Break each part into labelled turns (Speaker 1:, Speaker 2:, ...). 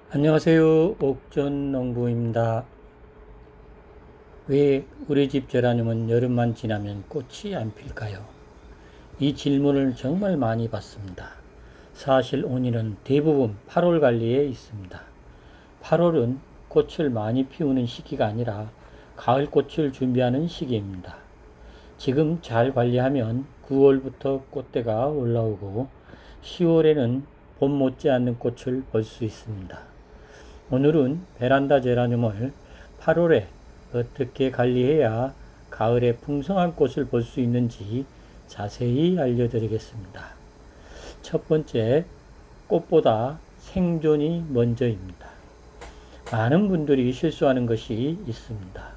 Speaker 1: 안녕하세요. 옥전농부입니다. 왜 우리 집 제라늄은 여름만 지나면 꽃이 안 필까요? 이 질문을 정말 많이 받습니다. 사실 원인은 대부분 8월 관리에 있습니다. 8월은 꽃을 많이 피우는 시기가 아니라 가을 꽃을 준비하는 시기입니다. 지금 잘 관리하면 9월부터 꽃대가 올라오고 10월에는 봄 못지않는 꽃을 볼 수 있습니다. 오늘은 베란다 제라늄을 8월에 어떻게 관리해야 가을에 풍성한 꽃을 볼 수 있는지 자세히 알려드리겠습니다. 첫 번째, 꽃보다 생존이 먼저입니다. 많은 분들이 실수하는 것이 있습니다.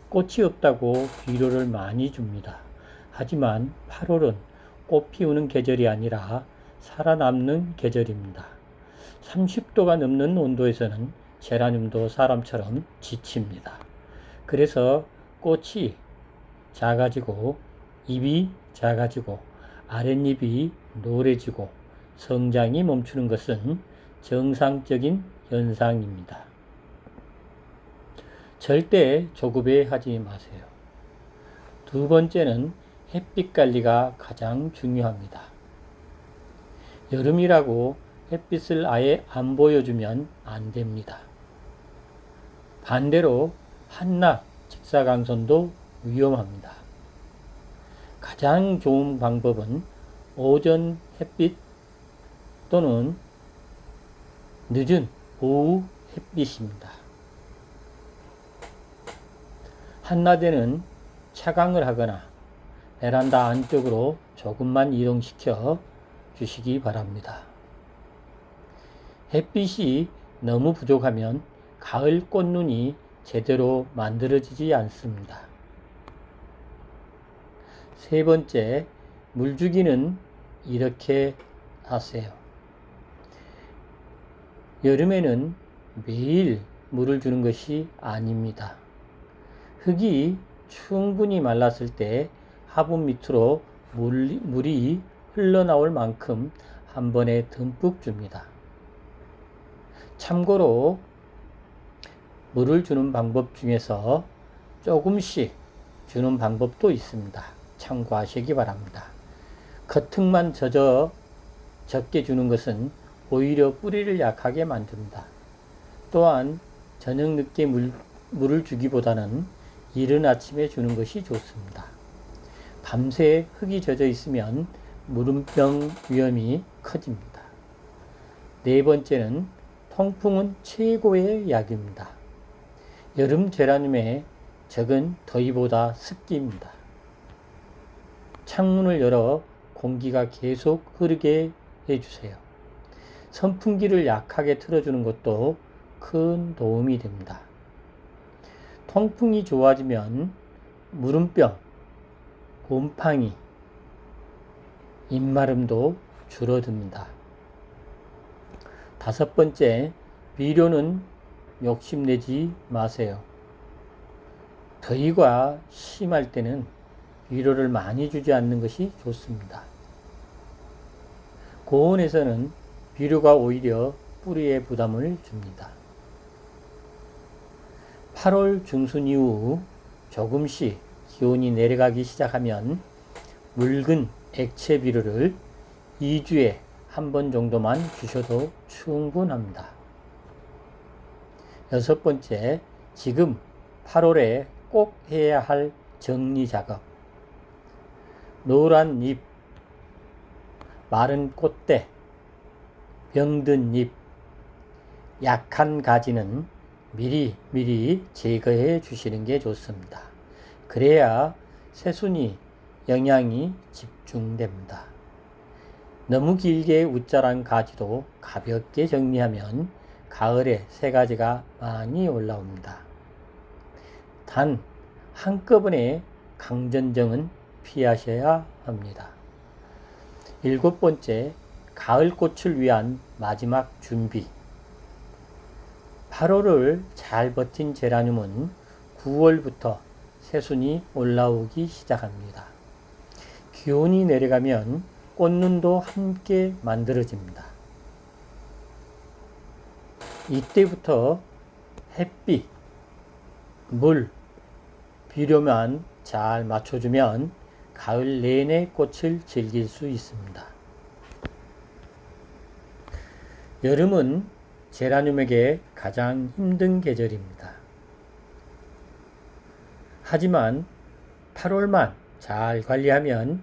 Speaker 1: 꽃이 없다고 비료를 많이 줍니다. 하지만 8월은 꽃 피우는 계절이 아니라 살아남는 계절입니다. 30도가 넘는 온도에서는 제라늄도 사람처럼 지칩니다. 그래서 꽃이 작아지고 잎이 작아지고 아랫잎이 노래지고 성장이 멈추는 것은 정상적인 현상입니다. 절대 조급해하지 마세요. 두 번째는 햇빛 관리가 가장 중요합니다. 여름이라고 햇빛을 아예 안 보여주면 안 됩니다. 반대로 한낮 직사광선도 위험합니다. 가장 좋은 방법은 오전 햇빛 또는 늦은 오후 햇빛입니다. 한낮에는 차광을 하거나 베란다 안쪽으로 조금만 이동시켜 주시기 바랍니다. 햇빛이 너무 부족하면 가을 꽃눈이 제대로 만들어지지 않습니다. 세 번째, 물주기는 이렇게 하세요. 여름에는 매일 물을 주는 것이 아닙니다. 흙이 충분히 말랐을 때 화분 밑으로 물이 흘러나올 만큼 한 번에 듬뿍 줍니다. 참고로 물을 주는 방법 중에서 조금씩 주는 방법도 있습니다. 참고하시기 바랍니다. 겉흙만 적게 주는 것은 오히려 뿌리를 약하게 만듭니다. 또한 저녁 늦게 물을 주기보다는 이른 아침에 주는 것이 좋습니다. 밤새 흙이 젖어 있으면 무름병 위험이 커집니다. 네 번째는 통풍은 최고의 약입니다. 여름 제라늄의 적은 더위보다 습기입니다. 창문을 열어 공기가 계속 흐르게 해주세요. 선풍기를 약하게 틀어주는 것도 큰 도움이 됩니다. 통풍이 좋아지면 무름병, 곰팡이, 입마름도 줄어듭니다. 다섯 번째, 비료는 욕심내지 마세요. 더위가 심할 때는 비료를 많이 주지 않는 것이 좋습니다. 고온에서는 비료가 오히려 뿌리에 부담을 줍니다. 8월 중순 이후 조금씩 기온이 내려가기 시작하면 묽은 액체 비료를 2주에 한 번 정도만 주셔도 충분합니다. 여섯 번째, 지금 8월에 꼭 해야 할 정리 작업. 노란 잎, 마른 꽃대, 병든 잎, 약한 가지는 미리 제거해 주시는 게 좋습니다. 그래야 새순이 영양이 집중됩니다. 너무 길게 웃자란 가지도 가볍게 정리하면 가을에 새 가지가 많이 올라옵니다. 단 한꺼번에 강전정은 피하셔야 합니다. 일곱 번째, 가을꽃을 위한 마지막 준비. 8월을 잘 버틴 제라늄은 9월부터 새순이 올라오기 시작합니다. 기온이 내려가면 꽃눈도 함께 만들어집니다. 이때부터 햇빛, 물, 비료만 잘 맞춰주면 가을 내내 꽃을 즐길 수 있습니다. 여름은 제라늄에게 가장 힘든 계절입니다. 하지만 8월만 잘 관리하면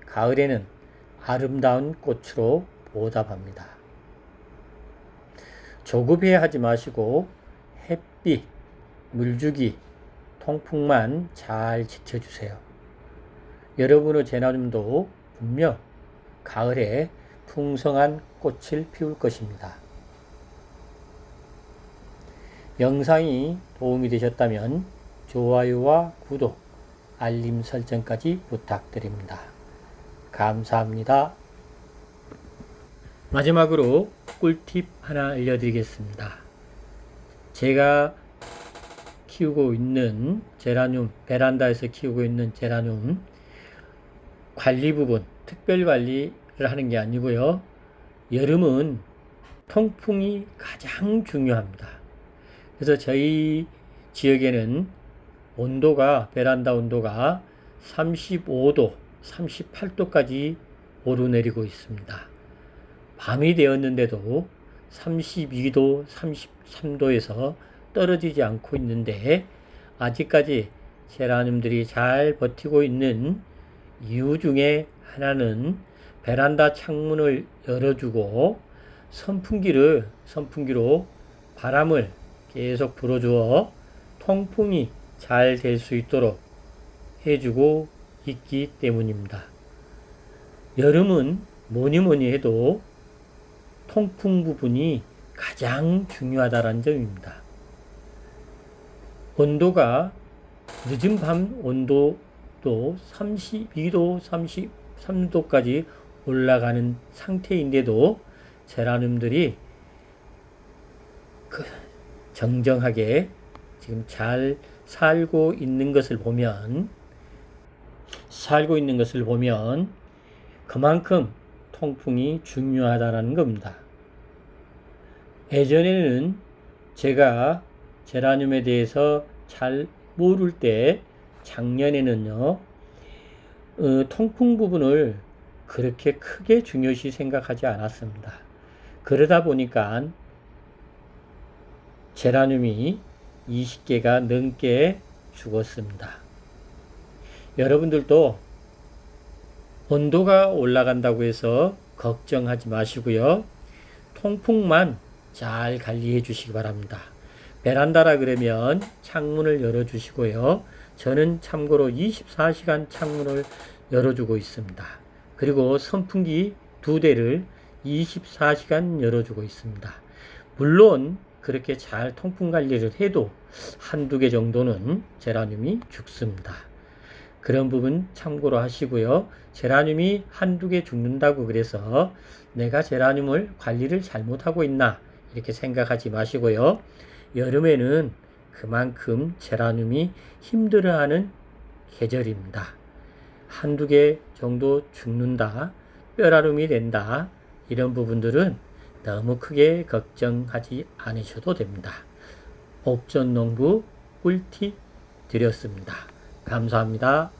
Speaker 1: 가을에는 아름다운 꽃으로 보답합니다. 조급해하지 마시고 햇빛, 물주기, 통풍만 잘 지켜주세요. 여러분의 제라늄도 분명 가을에 풍성한 꽃을 피울 것입니다. 영상이 도움이 되셨다면 좋아요와 구독, 알림 설정까지 부탁드립니다. 감사합니다. 마지막으로 꿀팁 하나 알려드리겠습니다. 제가 키우고 있는 제라늄, 베란다에서 키우고 있는 제라늄 관리 부분, 특별 관리를 하는 게 아니고요. 여름은 통풍이 가장 중요합니다. 그래서 저희 지역에는 온도가, 베란다 온도가 35도, 38도까지 오르내리고 있습니다. 밤이 되었는데도 32도, 33도에서 떨어지지 않고 있는데 아직까지 제라늄들이 잘 버티고 있는 이유 중에 하나는 베란다 창문을 열어주고 선풍기로 바람을 계속 불어주어 통풍이 잘 될 수 있도록 해주고 있기 때문입니다. 여름은 뭐니 해도 통풍 부분이 가장 중요하다는 점입니다. 온도가 늦은 밤 온도도 32도, 33도까지 올라가는 상태인데도 제라늄들이 정정하게 지금 잘 살고 있는 것을 보면 그만큼 통풍이 중요하다는 겁니다. 예전에는 제가 제라늄에 대해서 잘 모를 때 작년에는요, 통풍 부분을 그렇게 크게 중요시 생각하지 않았습니다. 그러다 보니까 제라늄이 20개가 넘게 죽었습니다. 여러분들도 온도가 올라간다고 해서 걱정하지 마시고요. 통풍만 잘 관리해 주시기 바랍니다. 베란다라 그러면 창문을 열어주시고요. 저는 참고로 24시간 창문을 열어주고 있습니다. 그리고 선풍기 2대를 24시간 열어주고 있습니다. 물론 그렇게 잘 통풍 관리를 해도 한두 개 정도는 제라늄이 죽습니다. 그런 부분 참고로 하시고요. 제라늄이 한두 개 죽는다고 그래서 내가 제라늄을 관리를 잘못하고 있나 이렇게 생각하지 마시고요. 여름에는 그만큼 제라늄이 힘들어하는 계절입니다. 한두 개 정도 죽는다, 뼈라름이 된다, 이런 부분들은 너무 크게 걱정하지 않으셔도 됩니다. 옥전농부 꿀팁 드렸습니다. 감사합니다.